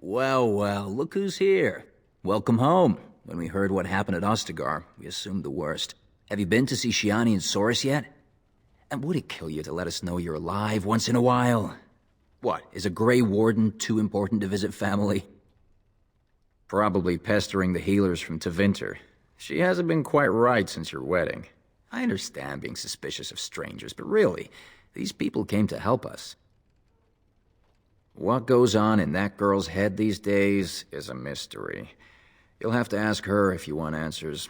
Well, well, look who's here. Welcome home. When we heard what happened at Ostagar, we assumed the worst. Have you been to see Shiani and Soros yet? And would it kill you to let us know you're alive once in a while? What, is a Grey Warden too important to visit family? Probably pestering the healers from Tevinter. She hasn't been quite right since your wedding. I understand being suspicious of strangers, but really, these people came to help us. What goes on in that girl's head these days is a mystery. You'll have to ask her if you want answers.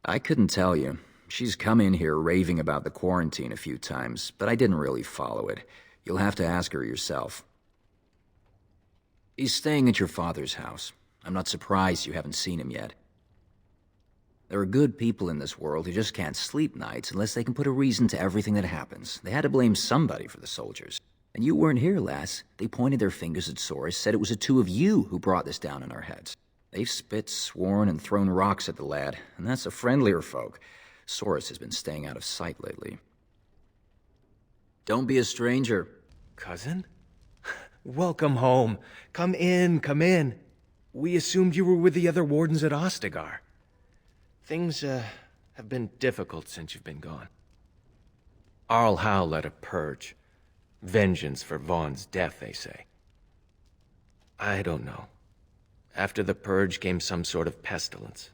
I couldn't tell you. She's come in here raving about the quarantine a few times, but I didn't really follow it. You'll have to ask her yourself. He's staying at your father's house. I'm not surprised you haven't seen him yet. There are good people in this world who just can't sleep nights unless they can put a reason to everything that happens. They had to blame somebody for the soldiers. And you weren't here, lass. They pointed their fingers at Soros, said it was the two of you who brought this down on our heads. They've spit, sworn, and thrown rocks at the lad, and that's the friendlier folk. Soros has been staying out of sight lately. Don't be a stranger. Cousin? Welcome home. Come in, come in. We assumed you were with the other wardens at Ostagar. Things, have been difficult since you've been gone. Arl Howe led a purge. Vengeance for Vaughn's death, they say. I don't know. After the purge came some sort of pestilence.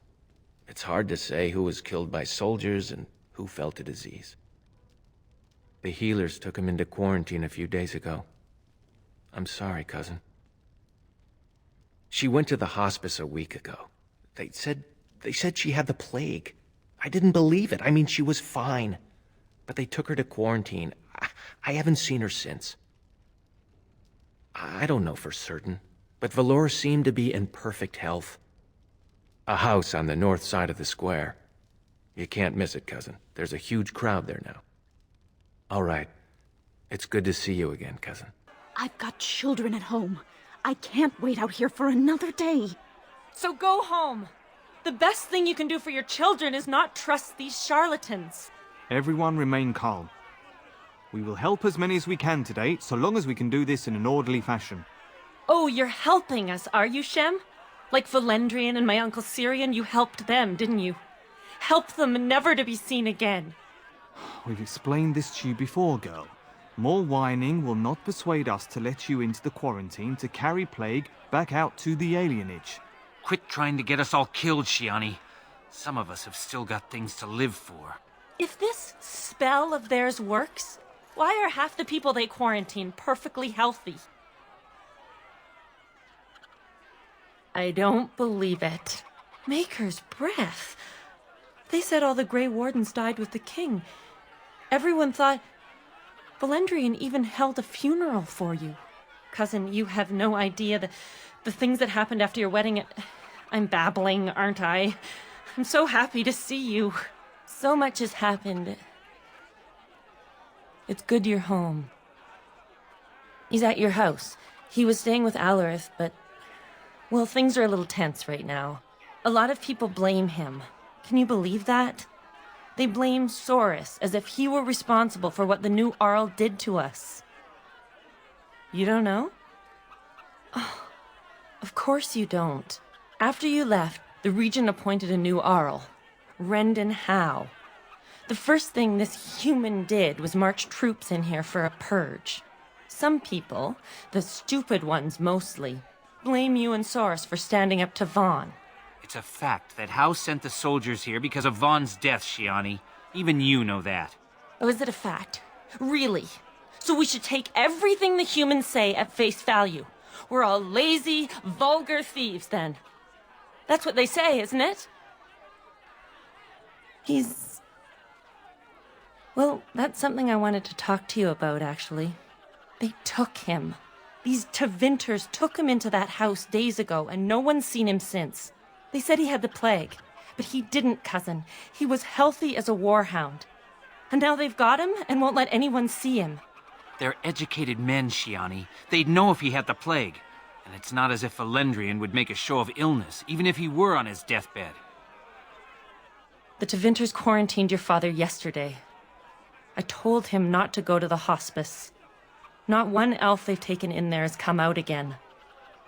It's hard to say who was killed by soldiers and who fell to disease. The healers took him into quarantine a few days ago. I'm sorry, cousin. She went to the hospice a week ago. They said she had the plague. I didn't believe it. I mean, she was fine. But they took her to quarantine. I haven't seen her since. I don't know for certain, but Valor seemed to be in perfect health. A house on the north side of the square. You can't miss it, cousin. There's a huge crowd there now. All right. It's good to see you again, cousin. I've got children at home. I can't wait out here for another day. So go home. The best thing you can do for your children is not trust these charlatans. Everyone remain calm. We will help as many as we can today, so long as we can do this in an orderly fashion. Oh, you're helping us, are you, Shem? Like Valendrian and my Uncle Syrian, you helped them, didn't you? Help them never to be seen again. We've explained this to you before, girl. More whining will not persuade us to let you into the quarantine to carry plague back out to the Alienage. Quit trying to get us all killed, Shiani. Some of us have still got things to live for. If this spell of theirs works, why are half the people they quarantine perfectly healthy? I don't believe it. Maker's breath. They said all the Grey Wardens died with the king. Everyone thought... Valendrian even held a funeral for you. Cousin, you have no idea the things that happened after your wedding. I'm babbling, aren't I? I'm so happy to see you. So much has happened. It's good you're home. He's at your house. He was staying with Alarith, but... well, things are a little tense right now. A lot of people blame him. Can you believe that? They blame Soros as if he were responsible for what the new Arl did to us. You don't know? Oh, of course you don't. After you left, the Regent appointed a new Arl, Rendon Howe. The first thing this human did was march troops in here for a purge. Some people, the stupid ones mostly, blame you and Soros for standing up to Vaughn. It's a fact that Howe sent the soldiers here because of Vaughn's death, Shiani. Even you know that. Oh, is it a fact? Really? So we should take everything the humans say at face value. We're all lazy, vulgar thieves, then. That's what they say, isn't it? He's... well, that's something I wanted to talk to you about, actually. They took him. These Tevinters took him into that house days ago, and no one's seen him since. They said he had the plague, but he didn't, cousin. He was healthy as a warhound. And now they've got him and won't let anyone see him. They're educated men, Shiani. They'd know if he had the plague. And it's not as if Valendrian would make a show of illness, even if he were on his deathbed. The Tevinters quarantined your father yesterday. I told him not to go to the hospice. Not one elf they've taken in there has come out again.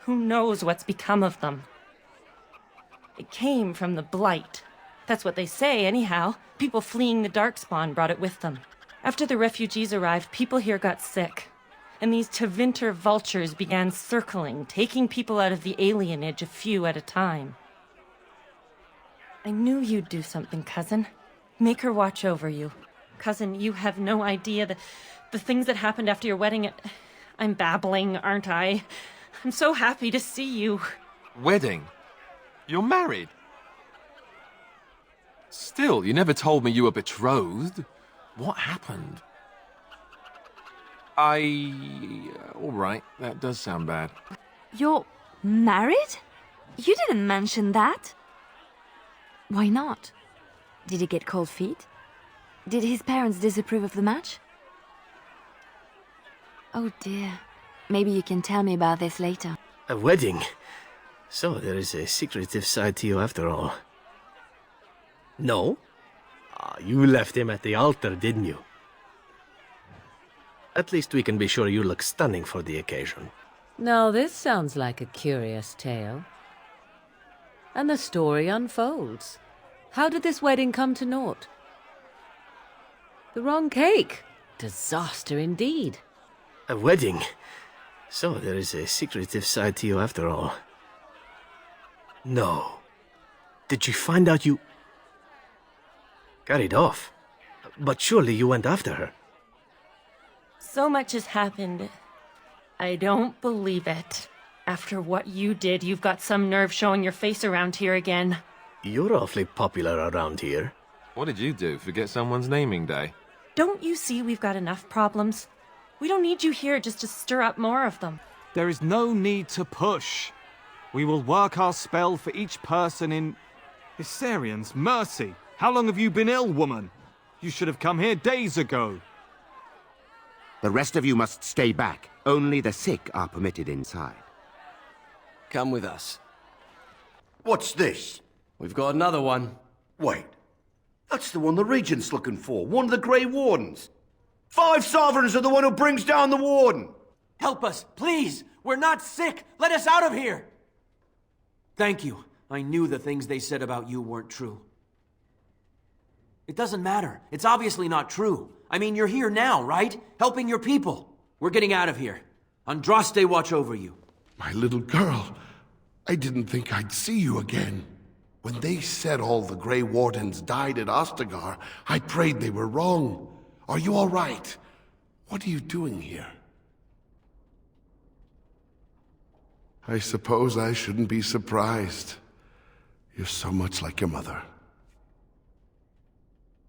Who knows what's become of them? It came from the Blight. That's what they say, anyhow. People fleeing the Darkspawn brought it with them. After the refugees arrived, people here got sick. And these Tevinter vultures began circling, taking people out of the Alienage a few at a time. I knew you'd do something, cousin. Make her watch over you. Cousin, you have no idea the things that happened after your wedding. I'm babbling, aren't I? I'm so happy to see you. Wedding? You're married? Still, you never told me you were betrothed. What happened? All right, that does sound bad. You're married? You didn't mention that. Why not? Did he get cold feet? Did his parents disapprove of the match? Oh dear. Maybe you can tell me about this later. A wedding? So there is a secretive side to you after all. No? You left him at the altar, didn't you? At least we can be sure you look stunning for the occasion. Now this sounds like a curious tale. And the story unfolds. How did this wedding come to naught? The wrong cake. Disaster indeed. A wedding? So there is a secretive side to you after all. No. Did you find out you... carried off? But surely you went after her. So much has happened. I don't believe it. After what you did, you've got some nerve showing your face around here again. You're awfully popular around here. What did you do? Forget someone's naming day? Don't you see we've got enough problems? We don't need you here just to stir up more of them. There is no need to push. We will work our spell for each person in... Hyserians, mercy! How long have you been ill, woman? You should have come here days ago. The rest of you must stay back. Only the sick are permitted inside. Come with us. What's this? We've got another one. Wait. That's the one the Regent's looking for. One of the Grey Wardens. 5 sovereigns are the one who brings down the Warden. Help us, please! We're not sick! Let us out of here! Thank you. I knew the things they said about you weren't true. It doesn't matter. It's obviously not true. I mean, you're here now, right? Helping your people. We're getting out of here. Andraste watch over you. My little girl, I didn't think I'd see you again. When they said all the Grey Wardens died at Ostagar, I prayed they were wrong. Are you all right? What are you doing here? I suppose I shouldn't be surprised. You're so much like your mother.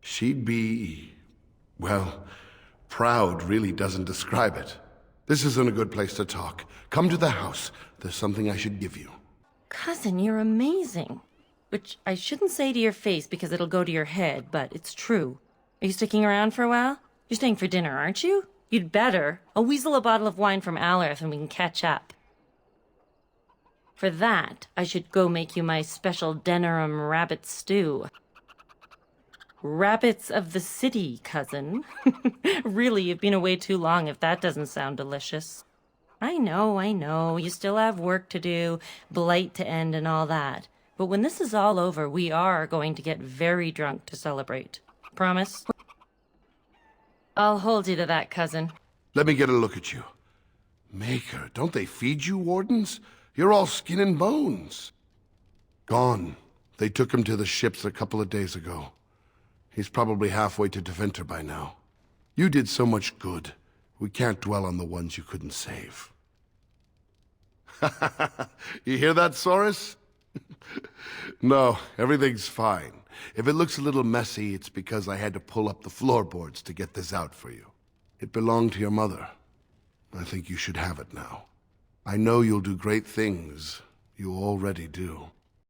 She'd be... well, proud really doesn't describe it. This isn't a good place to talk. Come to the house. There's something I should give you. Cousin, you're amazing. Which I shouldn't say to your face because it'll go to your head, but it's true. Are you sticking around for a while? You're staying for dinner, aren't you? You'd better. I'll weasel a bottle of wine from Alarith and we can catch up. For that, I should go make you my special Denerim rabbit stew. Rabbits of the city, cousin. Really, you've been away too long if that doesn't sound delicious. I know. You still have work to do, blight to end and all that. But when this is all over, we are going to get very drunk to celebrate. Promise? I'll hold you to that, cousin. Let me get a look at you. Maker, don't they feed you, Wardens? You're all skin and bones. Gone. They took him to the ships a couple of days ago. He's probably halfway to Tevinter by now. You did so much good. We can't dwell on the ones you couldn't save. You hear that, Saurus? No, everything's fine. If it looks a little messy, it's because I had to pull up the floorboards to get this out for you. It belonged to your mother. I think you should have it now. I know you'll do great things. You already do.